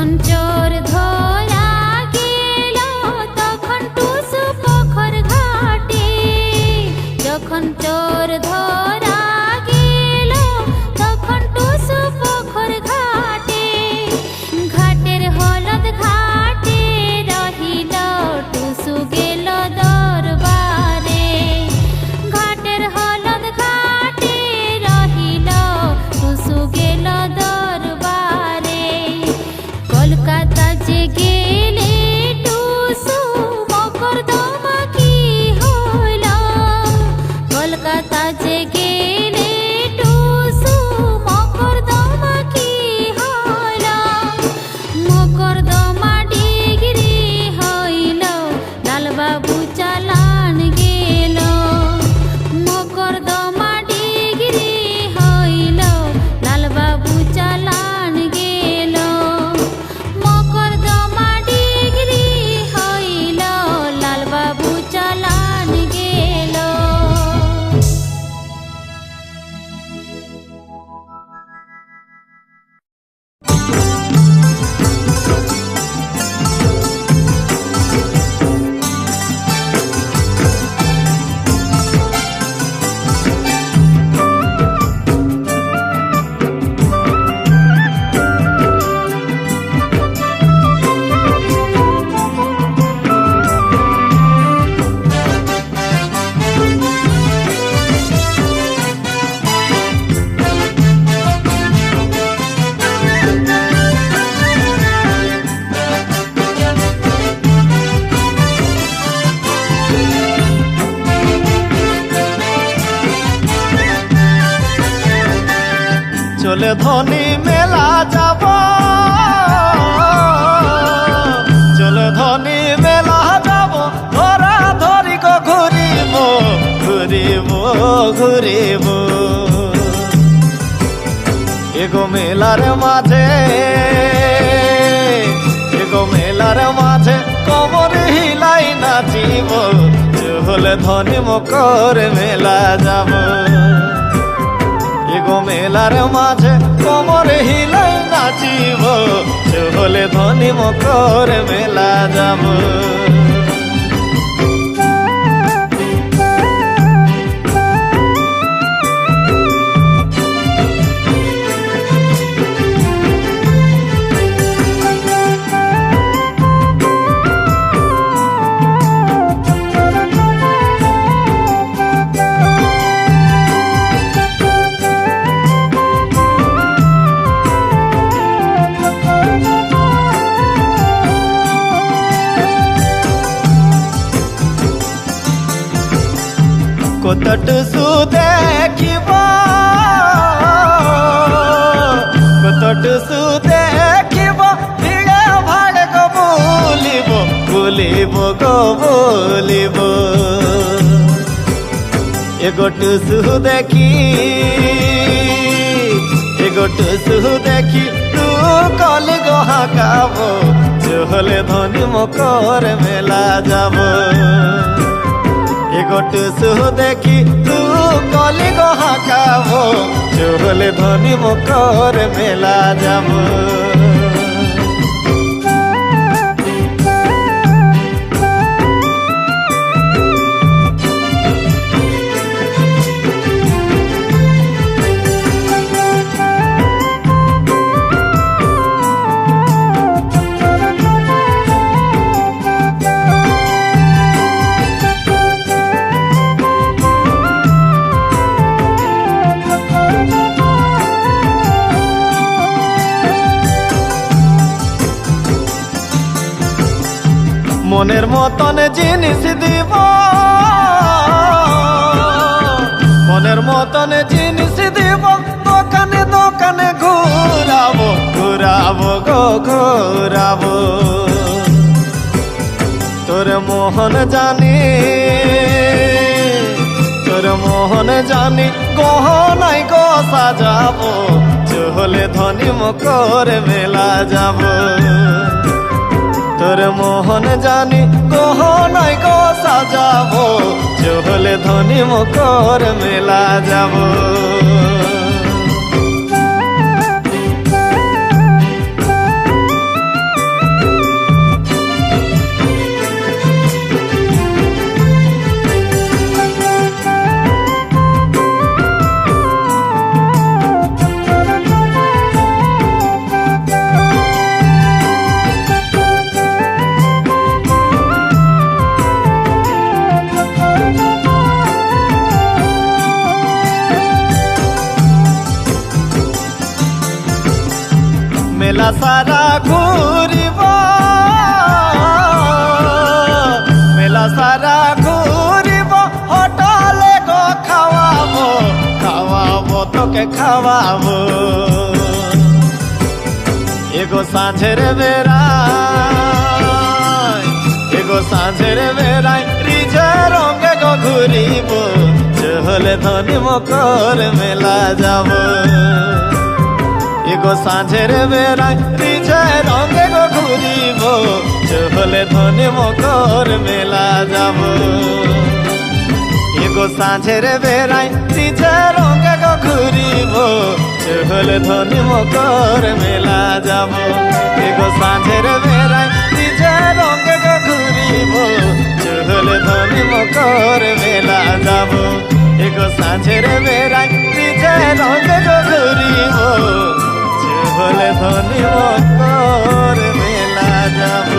যখন চোর ধরা গেল তখন টুসু পোখর ঘাটে, যখন চোর ধরা গেল তখন টুসু পোখর ঘাটে, ঘাটের হলদ ঘাটে রহিল টুসু গেল দরবারে, ঘাটের হলদ ঘাটে রহিল টুসু গেল দরবারে। কলকাতা যে গেলে টুসু মকদ্দমা কি হইল, কলকাতা যে গেলে টুসু মকদ্দমা কি হইল, মকদ্দমা ডিগ্রি হইল লালবাবু চালান গেল, মকদ্দমা ডিগ্রি হইল লালবাবু চালান গেল, মকদ্দমা ডিগ্রি হইল লালবাবু চালান গেল। চলে ধনী মেলা যাব, চলে ধনী মেলা যাব, ধরা ধরি গো ঘুরিব ঘুরিব ঘুরিব। এগো মেলার মাঝে, এগো মেলার মাঝে কমর হিলাই নাচিব, চলে ধনী মকর মেলা যাব। এগো মেলার মাঝে কমর হিলাই নাচিব, চলে ধনী মকর মেলা যাব। কত টুসু দেখিব, কত টুসু দেখিব, ভিড়ে ভাড়ে গো বলিব বলিব গো বলিব। এগো টুসু দেখি, এগো টুসু দেখি তু কলি গো হাঁকাব, চলে ধনী মকর মেলা যাব। এগো টুসু দেখি তু কলি গো হাঁকাব, চলে ধনী মকর মেলা যাব। মনের মতন জিনিস দিব, মনের মতন জিনিস দিব, দোকানে দোকানে ঘুরাবো ঘুরাবো গো ঘুরাবো। তোর মোহন জানি, তোর মোহন জানি গহনাই গো সাজাবো, চলে ধনী মকর মেলা যাব। তোর মোহন জানি গহনাই গো সাজাবো, চলে ধনী মকর মেলা যাব। মেলা সারা ঘুরিব, মেলা সারা ঘুরিব, হোটেলে গো খাওয়াবো, খাওয়াবো তোকে খাওয়াবো। এগো সাঁঝের বেড়ায়, এগো সাঁঝের বেড়ায়, রিঝে রঙে গো ঘুরিব, চহলে ধনী মকর মেলা যাব। এগো সাঁঝের বেড়ায়, রিঝে রঙে গো ঘুরিব, চহলে ধনী মকর মেলা যাব। এগো সাঁঝের বেড়ায়, রিঝে রঙে গো ঘুরিব, চহলে ধনী মকর মেলা যাব। এগো সাঁঝের বেড়ায়, রিঝে রঙে গো ঘুরিব, চহলে ধনী মকর মেলা যাব। এগো সাঁঝের বেড়ায়, রিঝে রঙে গো ঘুরিব, চহলে ধনী মকর মেলা যাব।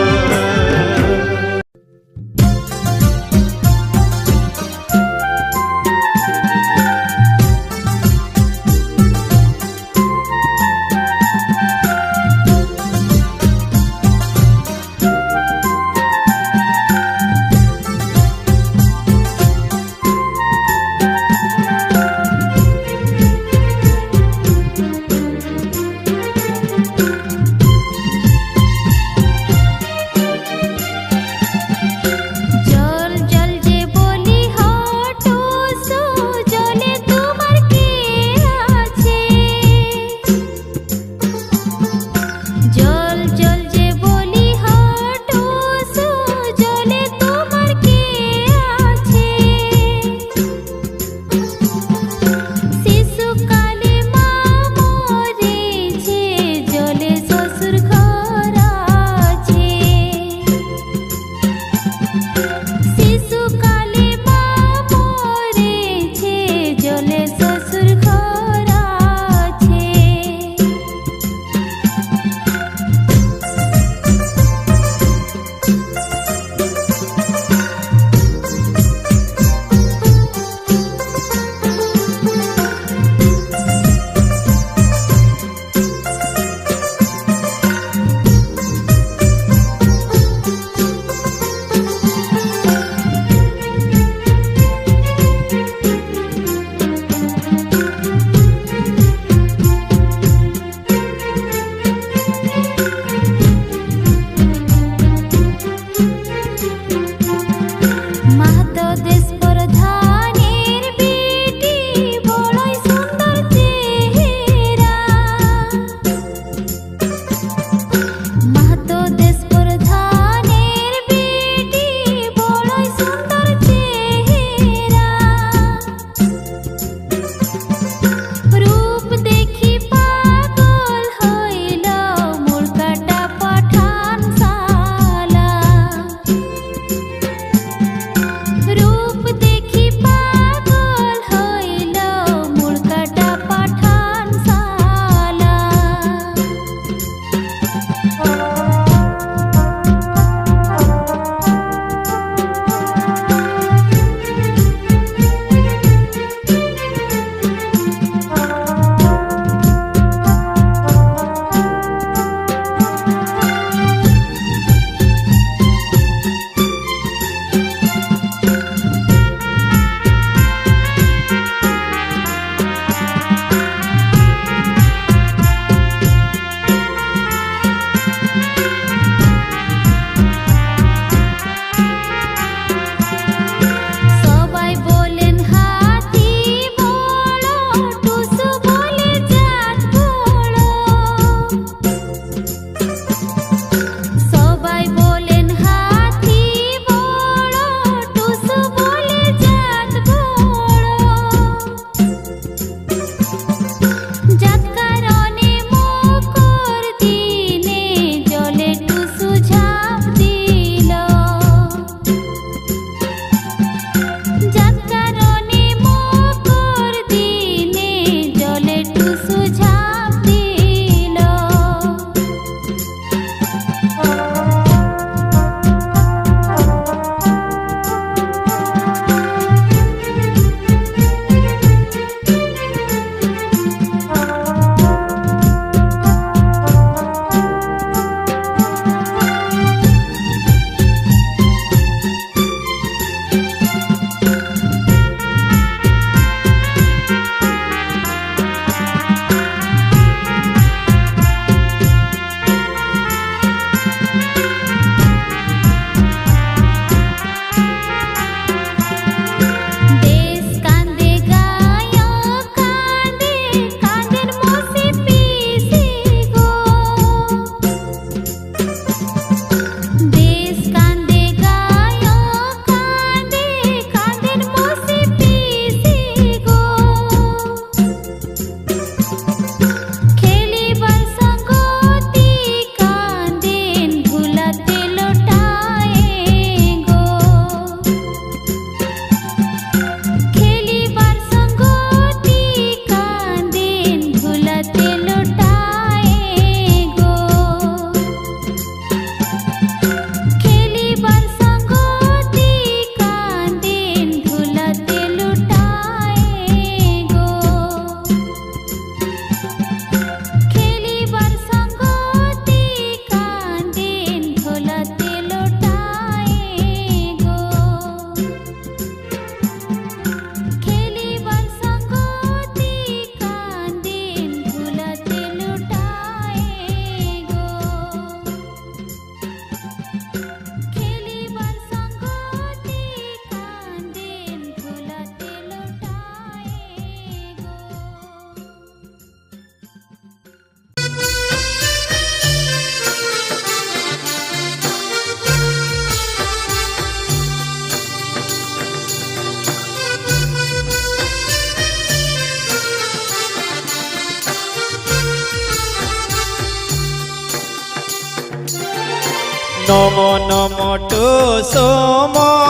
নম নম টুসুমনি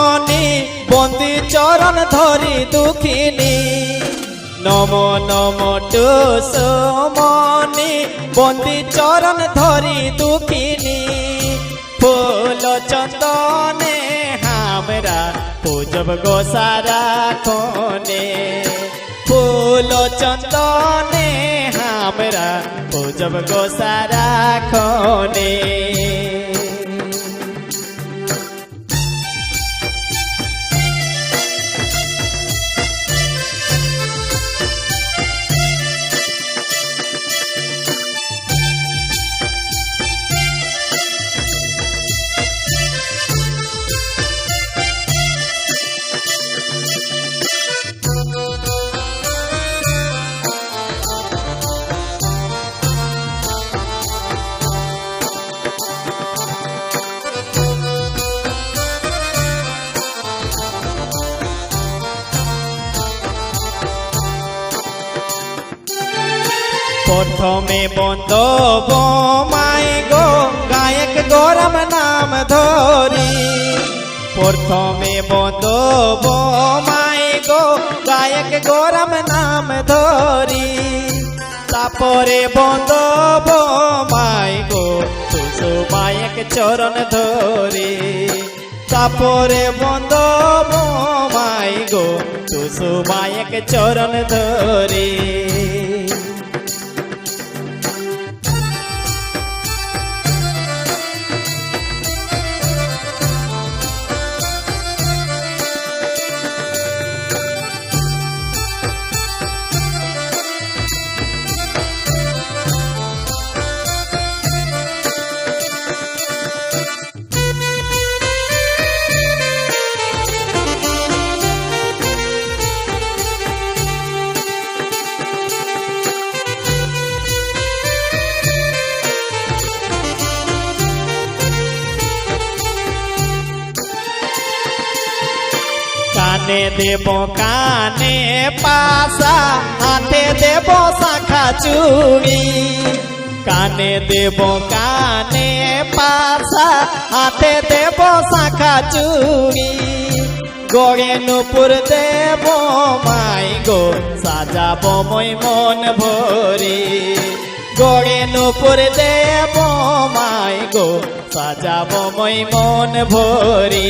বন্দি চরণ ধরি দুঃখিনী নম নম টুসুমনি বন্দি চরণ ধরি দুঃখিনী ফুল চন্দনে হামরা পূজব গো সারাক্ষণে ফুল চন্দনে হামরা পূজব গো সারাক্ষণে প্রথমে বন্ধব মাই গো গায়ক গরম নাম ধরি প্রথমে বন্ধব মাই গো গায়ক গরম নাম ধরি তারপরে বন্ধব মাই গো তুসু মায়ক চরণ ধরি তারপরে বন্ধব মাই গো তুসু মায়ক চরণ ধরি কানে দেব কানে পাশা হাতে দেব শাখা চুড়ি কানে দেব কানে পাশা হাতে দেব শাখা চুড়ি গড়ে নুপুর দেব মাই গো সাজাব মই মন ভরি গড়ে নুপুর দেব মাই গো সাজাব মই মন ভরি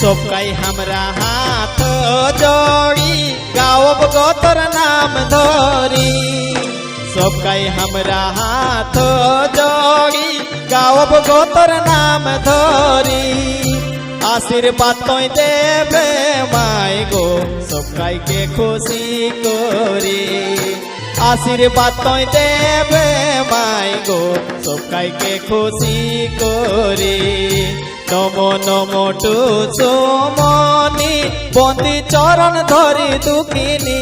सबकाई हमरा हाथ जोड़ी गाओब गो तोर नाम धरी सबकाई हमरा हाथ जोड़ी गाओब गो तोर नाम धरी आशीर्वाद तो देवे माई गो सबकाई के खुशी करी आशीर्वाद तो देवे माई गो सबकाई के खुशी करी नमो नमो टुसुमनि बंदी चरण धरी दुखिनी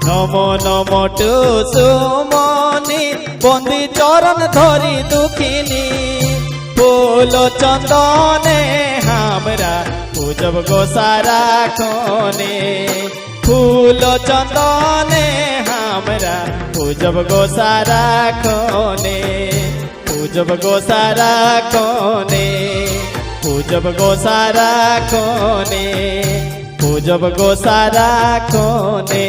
नमो नमो टुसुमनि बंदी चरण धरी दुखिनी फूल चंदने हमरा पूजब गो साराक्षणे फूल चंदने हमरा पूजब गो साराक्षणे पूजब गो साराक्षणे पूजब गो साराक्षणे पूजब गो साराक्षणे।